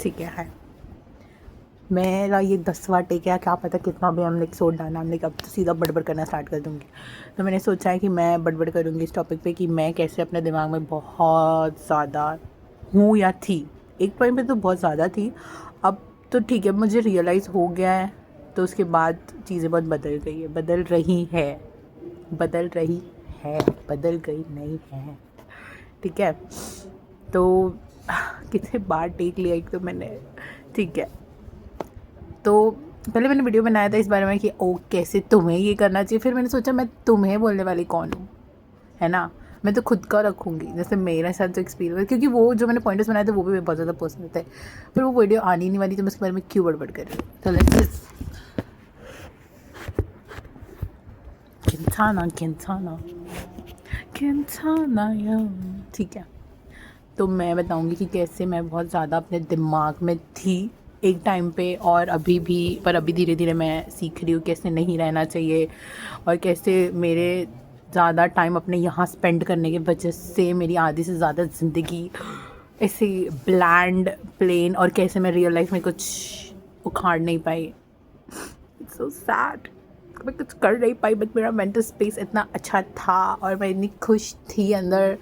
ठीक है। मेरा ये 10वां टेक है, क्या पता कितना भी हमने सोच डालना, हमने अब तो सीधा बड़बड़ करना स्टार्ट कर दूँगी। तो मैंने सोचा है कि मैं बड़बड़ करूँगी इस टॉपिक पे कि मैं कैसे अपने दिमाग में बहुत ज़्यादा हूँ या थी। एक पॉइंट पे तो बहुत ज़्यादा थी, अब तो ठीक है, मुझे रियलाइज़ हो गया है। तो उसके बाद चीज़ें बहुत बदल गई है, बदल रही है, बदल गई नहीं है, ठीक है। तो कितने बार टेक लिया एक तो मैंने, ठीक है। तो पहले मैंने वीडियो बनाया था इस बारे में कि ओ कैसे तुम्हें ये करना चाहिए, फिर मैंने सोचा मैं तुम्हें बोलने वाली कौन हूँ, है ना। मैं तो खुद का रखूँगी, जैसे मेरे साथ जो एक्सपीरियंस, क्योंकि वो जो मैंने पॉइंटर्स बनाए थे वो भी बहुत ज़्यादा पर्सनल थे, फिर वो वीडियो आनी नहीं वाली, तो मैं उसके बारे में क्यों बड़बड़ कर रही हूँ। तो लेट्स किंथाना ठीक है। तो मैं बताऊंगी कि कैसे मैं बहुत ज़्यादा अपने दिमाग में थी एक टाइम पे, और अभी भी, पर अभी धीरे धीरे मैं सीख रही हूँ कैसे नहीं रहना चाहिए, और कैसे मेरे ज़्यादा टाइम अपने यहाँ स्पेंड करने की वजह से मेरी आधी से ज़्यादा ज़िंदगी ऐसे ब्लैंड प्लेन, और कैसे मैं रियल लाइफ में कुछ उखाड़ नहीं पाई। इट्स सो सैड, मैं कुछ कर नहीं पाई, बट मेरा मेंटल स्पेस इतना अच्छा था और मैं इतनी खुश थी अंदर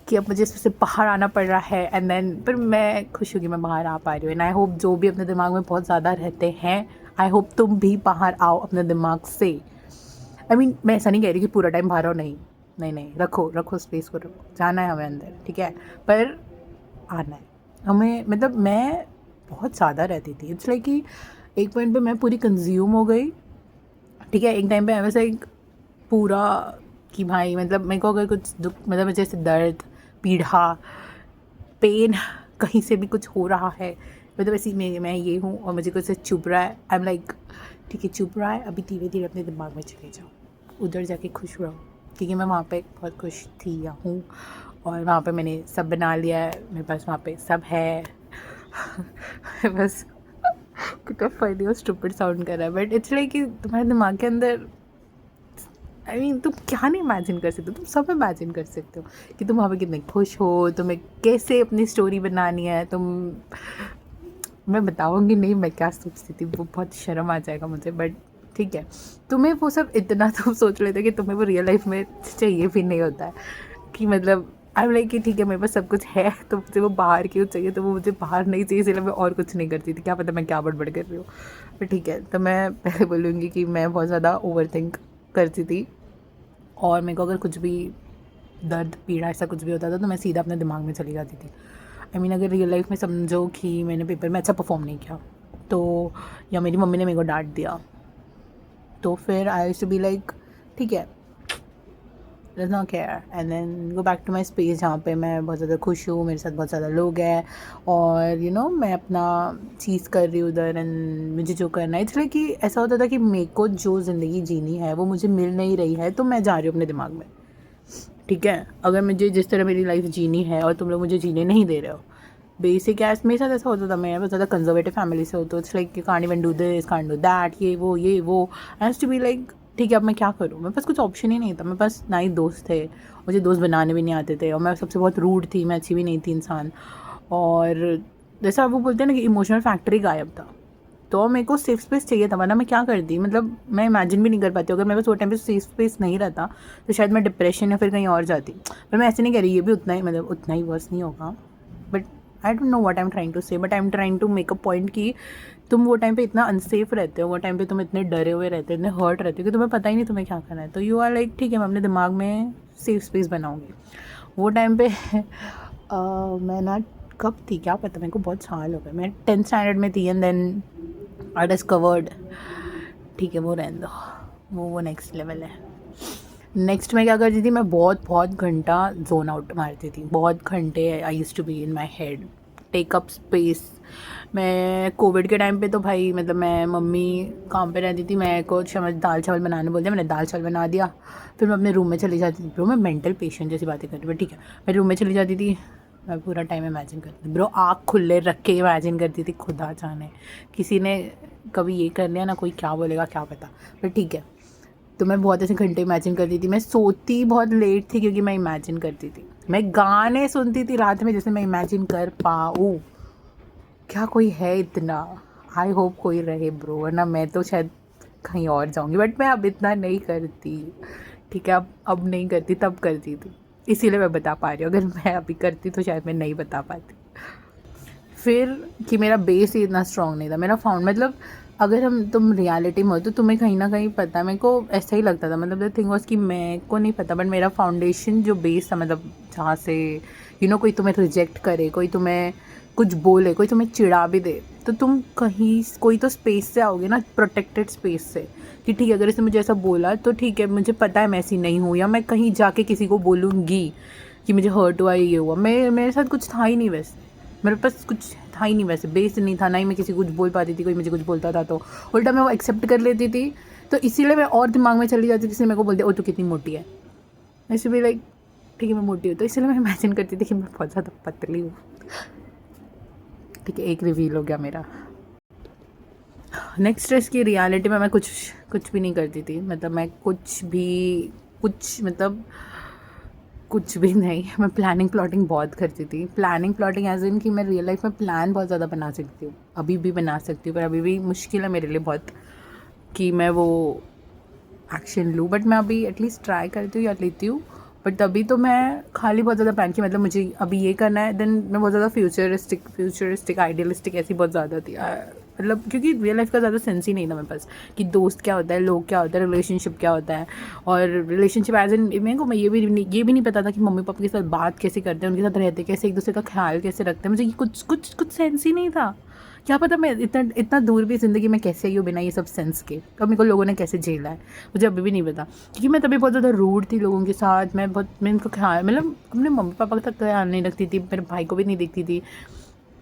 कि अब मुझे इससे बाहर आना पड़ रहा है। एंड देन पर मैं खुश हूँ कि मैं बाहर आ पा रही हूँ। एंड आई होप जो भी अपने दिमाग में बहुत ज़्यादा रहते हैं, आई होप तुम भी बाहर आओ अपने दिमाग से। मैं ऐसा नहीं कह रही कि पूरा टाइम बाहर आओ, नहीं, रखो स्पेस को, रखो, जाना है हमें अंदर, ठीक है, पर आना है हमें। मतलब मैं बहुत ज़्यादा रहती थी, इट्स लाइक कि एक पॉइंट पे मैं पूरी कंज्यूम हो गई, ठीक है। एक टाइम पे वैसे एक पूरा कि भाई मतलब मेरे को अगर कुछ दुख, मतलब जैसे दर्द, पीड़ा, पेन, कहीं से भी कुछ हो रहा है, मतलब ऐसी मैं ये हूँ और मुझे कुछ चुभ रहा है, आई एम लाइक ठीक है चुभ रहा है, अभी धीरे धीरे अपने दिमाग में चले जाओ, उधर जाके खुश रहो, क्योंकि मैं वहाँ पे बहुत खुश थी या हूँ, और वहाँ पे मैंने सब बना लिया है, मेरे पास वहाँ पे सब है। बस कितना फनी और स्टूपिड साउंड कर रहा है, बट इट्स लाइक कि तुम्हारे दिमाग के अंदर तुम क्या नहीं इमेजिन कर सकते, तुम सब इमेजिन कर सकते हो कि तुम वहाँ पे कितने खुश हो, तुम्हें कैसे अपनी स्टोरी बनानी है। मैं बताऊँगी नहीं मैं क्या सोचती थी, वो बहुत शर्म आ जाएगा मुझे, बट ठीक है। तुम्हें वो सब इतना तुम सोच लेते कि तुम्हें वो रियल लाइफ में चाहिए भी नहीं होता है, कि मतलब आई एम लाइक कि ठीक है मेरे पास सब कुछ है, तो मुझे वो बाहर क्यों चाहिए, तो वो मुझे बाहर नहीं चाहिए, इसलिए मैं और कुछ नहीं करती थी। क्या पता मैं क्या बड़बड़ कर रही हूँ, पर ठीक है। तो मैं पहले बोलूँगी कि मैं बहुत ज़्यादा ओवर थिंक करती थी, और मेरे को अगर कुछ भी दर्द, पीड़ा, ऐसा कुछ भी होता था तो मैं सीधा अपने दिमाग में चली जाती थी। अगर रियल लाइफ में समझो कि मैंने पेपर में अच्छा परफॉर्म नहीं किया, तो या मेरी मम्मी ने मेरे को डांट दिया, तो फिर I used to be like ठीक है, does not care, and then go back to my space जहाँ पे मैं बहुत ज़्यादा खुश हूँ, मेरे साथ बहुत ज़्यादा लोग हैं, और मैं अपना चीज़ कर रही हूँ उधर, एंड मुझे जो करना है, इसलिए कि ऐसा होता था कि मेरे को जो ज़िंदगी जीनी है वो मुझे मिल नहीं रही है, तो मैं जा रही हूँ अपने दिमाग में, ठीक है। अगर मुझे जिस तरह मेरी लाइफ जीनी है और तुम लोग मुझे जीने नहीं दे रहे हो, बेसिक एस मेरे साथ ऐसा होता था। मैं बहुत ज़्यादा कंजर्वेटिव फैमिली से होता, it's like can't even do this, can't do that, ये वो हैज़ टू बी लाइक ठीक है अब मैं क्या करूँ, मेरे पास कुछ ऑप्शन ही नहीं था, मेरे पास ना ही दोस्त थे, मुझे दोस्त बनाने भी नहीं आते थे, और मैं सबसे बहुत रूड थी, मैं अच्छी भी नहीं थी इंसान, और जैसा वो बोलते हैं ना कि इमोशनल फैक्टर ही गायब था। तो मेरे को सेफ स्पेस चाहिए था, वरना मैं क्या करती, मतलब मैं इमेजिन भी नहीं कर पाती, अगर मेरे पास वो टाइम पे सेफ स्पेस नहीं रहता तो शायद मैं डिप्रेशन या फिर कहीं और जाती। पर मैं ऐसे नहीं कह रही, ये भी उतना ही, मतलब उतना ही वर्स नहीं होगा, but I don't know what I am trying to say, but I am trying to make a point कि तुम वो टाइम पे इतना अनसेफ रहते हो, वो टाइम पे तुम इतने डरे हुए रहते हो, इतने हर्ट रहते हो कि तुम्हें पता ही नहीं तुम्हें क्या करना है, तो यू आर लाइक ठीक है मैं अपने दिमाग में सेफ स्पेस बनाऊँगी। वो टाइम पे मैं ना कब थी क्या पता, मेरे को बहुत साल हो गए, मैं 10th स्टैंडर्ड में थी, एंड देन आई डिस्कवर्ड, ठीक है वो रहने दो, वो नेक्स्ट लेवल है। नेक्स्ट मैं क्या करती थी, मैं बहुत बहुत घंटा जोन आउट मारती थी, बहुत घंटे I used to be in my head, take up space. मैं कोविड के टाइम पे तो भाई मतलब मैं मम्मी काम पे रहती थी, मैं को समझ दाल चावल बनाने बोलते, मैंने दाल चावल बना दिया, फिर मैं अपने रूम में चली जाती थी। ब्रो मैं मेंटल पेशेंट जैसी बातें कर रही हूँ, ठीक है, मैं रूम में चली जाती थी, मैं पूरा टाइम इमेजिन करती थी ब्रो, आँख खुले रख के इमेजिन करती थी, खुदा जाने किसी ने कभी ये कर लिया ना, कोई क्या बोलेगा क्या पता, पर ठीक है। तो मैं बहुत ऐसे घंटे इमेजिन करती थी, मैं सोती बहुत लेट थी क्योंकि मैं इमेजिन करती थी, मैं गाने सुनती थी रात में जैसे मैं इमेजिन कर पाऊँ, क्या कोई है इतना? आई होप कोई रहे ब्रो, वरना मैं तो शायद कहीं और जाऊंगी, बट मैं अब इतना नहीं करती। ठीक है, अब नहीं करती, तब करती थी, इसीलिए मैं बता पा रही हूँ। अगर मैं अभी करती तो शायद मैं नहीं बता पाती। फिर कि मेरा बेस ही इतना स्ट्रॉन्ग नहीं था, मेरा मतलब अगर तुम रियलिटी में हो तो तुम्हें कहीं ना कहीं पता है, मेरे को ऐसा ही लगता था। मतलब द थिंग वॉज कि मेरे को नहीं पता, बट मेरा फाउंडेशन जो बेस था, मतलब जहाँ से कोई तुम्हें रिजेक्ट करे, कोई तुम्हें कुछ बोले, कोई तुम्हें चिढ़ा भी दे, तो तुम कहीं कोई तो स्पेस से आओगे ना, प्रोटेक्टेड स्पेस से, कि ठीक है अगर इसने मुझे ऐसा बोला तो ठीक है, मुझे पता है मैं ऐसी नहीं हूँ, या मैं कहीं जाके किसी को बोलूँगी कि मुझे हर्ट हुआ, ये हुआ। मेरे साथ कुछ था ही नहीं वैसे, मेरे पास कुछ था ही नहीं वैसे, बेस नहीं था, ना ही मैं किसी को कुछ बोल पाती थी, कोई मुझे कुछ बोलता था तो उल्टा मैं वो एक्सेप्ट कर लेती थी। तो इसीलिए मैं और दिमाग में चली जाती थी, किसी ने मेरे को बोलते ओ तू कितनी मोटी है, ऐसे भी लाइक ठीक है मैं मोटी हूँ, तो इसलिए मैं इमेजिन करती थी कि मैं बहुत ज़्यादा पतली हूँ। ठीक है, एक रिवील हो गया मेरा। नेक्स्ट स्ट्रेस की रियलिटी में मैं कुछ भी नहीं करती थी, मतलब मैं कुछ भी नहीं। मैं प्लानिंग प्लॉटिंग बहुत करती थी। प्लानिंग प्लॉटिंग एज इन कि मैं रियल लाइफ में प्लान बहुत ज़्यादा बना सकती हूँ, अभी भी बना सकती हूँ, पर अभी भी मुश्किल है मेरे लिए बहुत कि मैं वो एक्शन लूँ, बट मैं अभी एटलीस्ट ट्राई करती हूँ या लेती हूँ। बट तभी तो मैं खाली बहुत ज़्यादा प्लान की, मतलब मुझे अभी ये करना है, देन मैं बहुत ज़्यादा फ्यूचरिस्टिक आइडियलिस्टिक ऐसी बहुत ज़्यादा थी। मतलब क्योंकि रियल लाइफ का ज़्यादा सेंस ही नहीं था मेरे पास कि दोस्त क्या होता है, लोग क्या होता है, रिलेशनशिप क्या होता है। और रिलेशनशिप एज इन मेरे को मैं ये भी नहीं पता था कि मम्मी पापा के साथ बात कैसे करते हैं, उनके साथ रहते कैसे, एक दूसरे का ख्याल कैसे रखते हैं, मुझे ये कुछ सेंस ही नहीं था। क्या पता मैं इतना दूर भी ज़िंदगी में कैसे आई हूँ बिना ये सब सेंस के, और मेरे को लोगों ने कैसे झेला है मुझे अभी भी नहीं पता। क्योंकि मैं तभी बहुत ज़्यादा रूड थी लोगों के साथ, मैं इनको ख्याल, मतलब अपने मम्मी पापा का तक ख्याल नहीं रखती थी, मेरे भाई को भी नहीं देखती थी,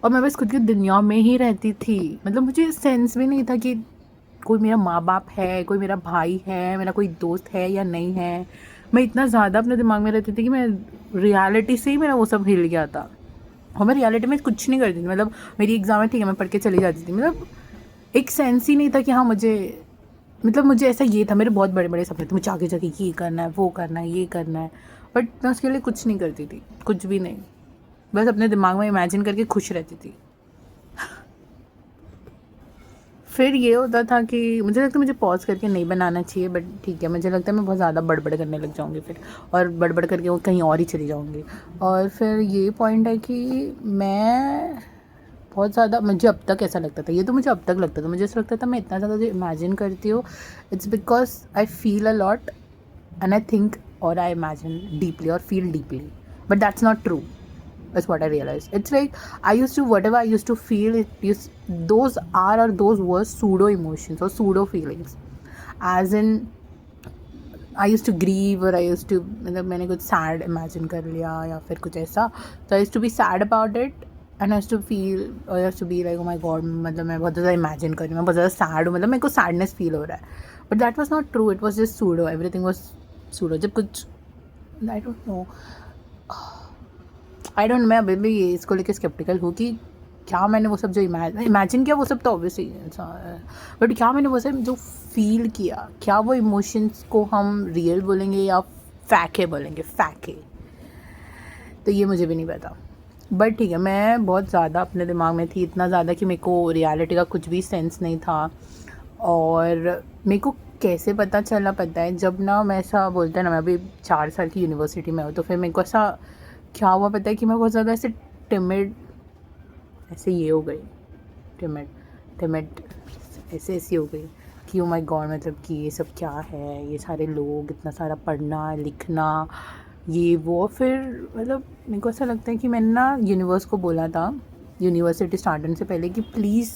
और मैं बस खुद की दुनिया में ही रहती थी। मतलब मुझे सेंस भी नहीं था कि कोई मेरा माँ बाप है, कोई मेरा भाई है, मेरा कोई दोस्त है या नहीं है। मैं इतना ज़्यादा अपने दिमाग में रहती थी कि मैं रियलिटी से ही मेरा वो सब हिल गया था, और मैं रियलिटी में कुछ नहीं करती थी। मतलब मेरी एग्ज़ाम है, ठीक है मैं पढ़ के चली जाती थी, मतलब एक सेंस ही नहीं था कि हाँ मुझे ऐसा ये था, मेरे बहुत बड़े बड़े सपने थे, मुझे आगे जाके ये करना है, वो करना है, ये करना है, बट मैं उसके लिए कुछ नहीं करती थी, कुछ भी नहीं, बस अपने दिमाग में इमेजिन करके खुश रहती थी। फिर ये होता था कि मुझे लगता है मुझे पॉज़ करके नहीं बनाना चाहिए, बट ठीक है, मुझे लगता है मैं बहुत ज़्यादा बड़बड़ करने लग जाऊँगी फिर, और बड़बड़ करके वो कहीं और ही चली जाऊँगी। और फिर ये पॉइंट है कि मैं बहुत ज़्यादा, मुझे अब तक ऐसा लगता था, ये तो मुझे अब तक लगता था, मुझे ऐसा लगता था मैं इतना ज़्यादा जो इमेजिन करती हूँ, it's because I feel a lot and I think, और आई इमेजिन डीपली और feel deeply, but that's not true. That's what I realized. It's like whatever I used to feel, those were pseudo emotions or pseudo feelings. As in, I used to grieve, और I used to, मतलब मैंने कुछ sad imagine कर लिया या फिर कुछ ऐसा, तो I used to be sad about it and I used to feel, I used to be like oh my god, मतलब मैं बहुत ज़्यादा imagine कर रही हूँ, मैं बहुत ज़्यादा sad हूँ, मतलब मेरे को sadness feel हो रहा है, but that was not true. It was just pseudo, everything was pseudo. जब कुछ I don't know, I don't, मैं अभी भी ये इसको लेकर स्केप्टिकल हूँ कि क्या मैंने वो सब जो इमेजिन किया वो सब तो ऑब्वियसली है, बट क्या मैंने वो सब जो फील किया, क्या वो इमोशंस को हम रियल बोलेंगे या फैके बोलेंगे, फैके, तो ये मुझे भी नहीं पता। बट ठीक है, मैं बहुत ज़्यादा अपने दिमाग में थी, इतना ज़्यादा कि मेरे को रियलिटी का कुछ भी सेंस नहीं था। और मेरे को कैसे पता चला, पता है जब ना मैं ऐसा बोलते हैं ना, मैं अभी 4 साल की यूनिवर्सिटी में हूँ, तो फिर मेरे को ऐसा क्या हुआ पता है कि मैं बहुत ज़्यादा ऐसे टिमिड, ऐसे ये हो गई, टिमिड ऐसी हो गई कि ओ माय गॉड, मतलब कि ये सब क्या है, ये सारे लोग, इतना सारा पढ़ना लिखना, ये वो। फिर मतलब मेरे को ऐसा लगता है कि मैंने ना यूनिवर्स को बोला था यूनिवर्सिटी स्टार्ट होने से पहले कि प्लीज़,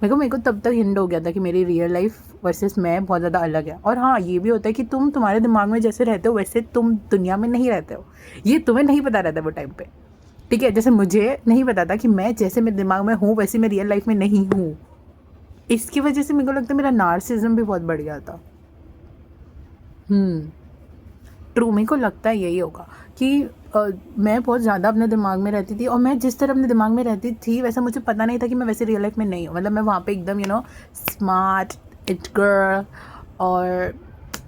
मेरे को तब तक हिंट हो गया था कि मेरी रियल लाइफ वर्सेस मैं बहुत ज़्यादा अलग है। और हाँ, ये भी होता है कि तुम्हारे दिमाग में जैसे रहते हो वैसे तुम दुनिया में नहीं रहते हो, ये तुम्हें नहीं पता रहता वो टाइम पे, ठीक है। जैसे मुझे नहीं पता था कि मैं जैसे मेरे दिमाग में हूँ वैसे मैं रियल लाइफ में नहीं हूँ, इसकी वजह से मेरे को लगता है मेरा नार्सिज्म भी बहुत बढ़ गया था। ट्रू, मेरे को लगता है यही होगा कि मैं बहुत ज़्यादा अपने दिमाग में रहती थी, और मैं जिस तरह अपने दिमाग में रहती थी वैसा मुझे पता नहीं था कि मैं वैसे रियल लाइफ में नहीं हूँ। मतलब मैं वहाँ पे एकदम स्मार्ट इट गर्ल और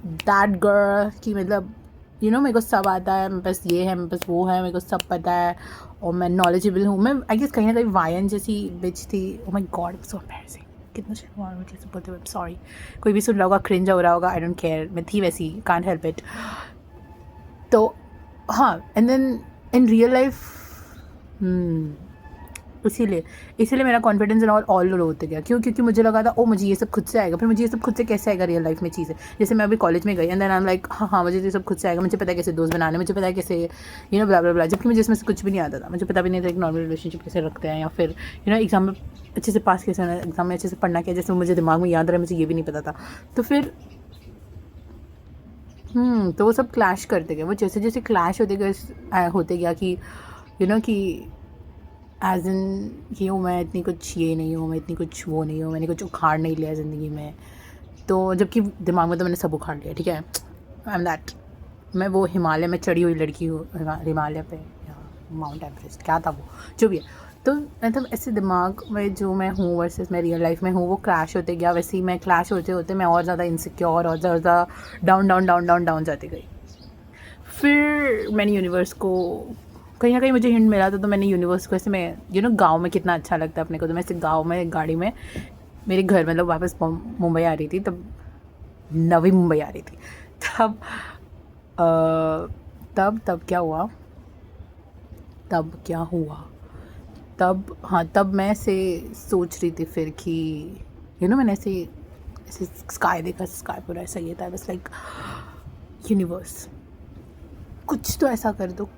दैट गर्ल की, मतलब मेरे को सब आता है, मेरे पास ये है, मेरे पास वो है, मेरे को सब पता है, और मैं नॉलेजेबल हूँ। मैं आई गेस कहीं ना कहीं वायन जैसी बिच थी। Oh my God, so embarrassing. कितना शर्मा कैसे बोलते हुए, सॉरी कोई भी सुन रहा होगा, क्रिंज हो रहा होगा, आई डोंट केयर, मैं थी वैसी, कांट हेल्प इट। तो हाँ, and then in real life इसीलिए मेरा कॉन्फिडेंस एंड ऑल लो होते गया। क्यों? क्योंकि मुझे लगा था ओ मुझे ये सब खुद से आएगा। फिर मुझे ये सब खुद से कैसे आएगा रियल लाइफ में चीज़ें? जैसे मैं अभी कॉलेज में गई and then I am like हाँ मुझे ये सब खुद से आएगा, मुझे पता है कैसे दोस्त बनाने, मुझे पता है कैसे ब्ला ब्ला ब्ला। जबकि मुझे इसमें से कुछ भी नहीं आता था। मुझे पता भी नहीं था कि नॉर्मल रिलेशनशिप कैसे रखते हैं, या फिर एग्जाम में अच्छे से पास कैसे होना है, एग्जाम में अच्छे से पढ़ना क्या, जैसे मुझे दिमाग में याद रहा, मुझे ये भी नहीं पता था। तो फिर तो वो सब क्लैश करते गए। वो जैसे जैसे क्लैश होते गया कि कि एज इन ये हूँ मैं, इतनी कुछ ये नहीं हूँ मैं, इतनी कुछ वो नहीं हूँ, मैंने कुछ उखाड़ नहीं लिया ज़िंदगी में। तो जबकि दिमाग में तो मैंने सब उखाड़ लिया, ठीक है। आई एम दैट, मैं वो हिमालय में चढ़ी हुई लड़की हूँ, हिमालय पे या माउंट एवरेस्ट क्या था वो, जो भी है। तो मतलब ऐसे दिमाग में जो मैं हूँ वर्सेस मैं रियल लाइफ में हूँ, वो क्लैश होते गया। वैसे ही मैं क्लैश होते होते मैं और ज़्यादा इनसिक्योर और ज़्यादा down down down down down जाती गई। फिर मैंने यूनिवर्स को कहीं ना कहीं मुझे हिंट मिला था, तो मैंने यूनिवर्स को ऐसे मैं गांव में कितना अच्छा लगता है अपने को, तो मैं ऐसे गांव में गाड़ी में मेरे घर मतलब वापस मुंबई आ रही थी, तब नवी मुंबई आ रही थी। तब तब क्या हुआ, तब मैं ऐसे सोच रही थी फिर कि मैंने ऐसे ऐसे स्काई देखा, स्काई पूरा ऐसा ये था, बस लाइक यूनिवर्स कुछ तो ऐसा कर दो,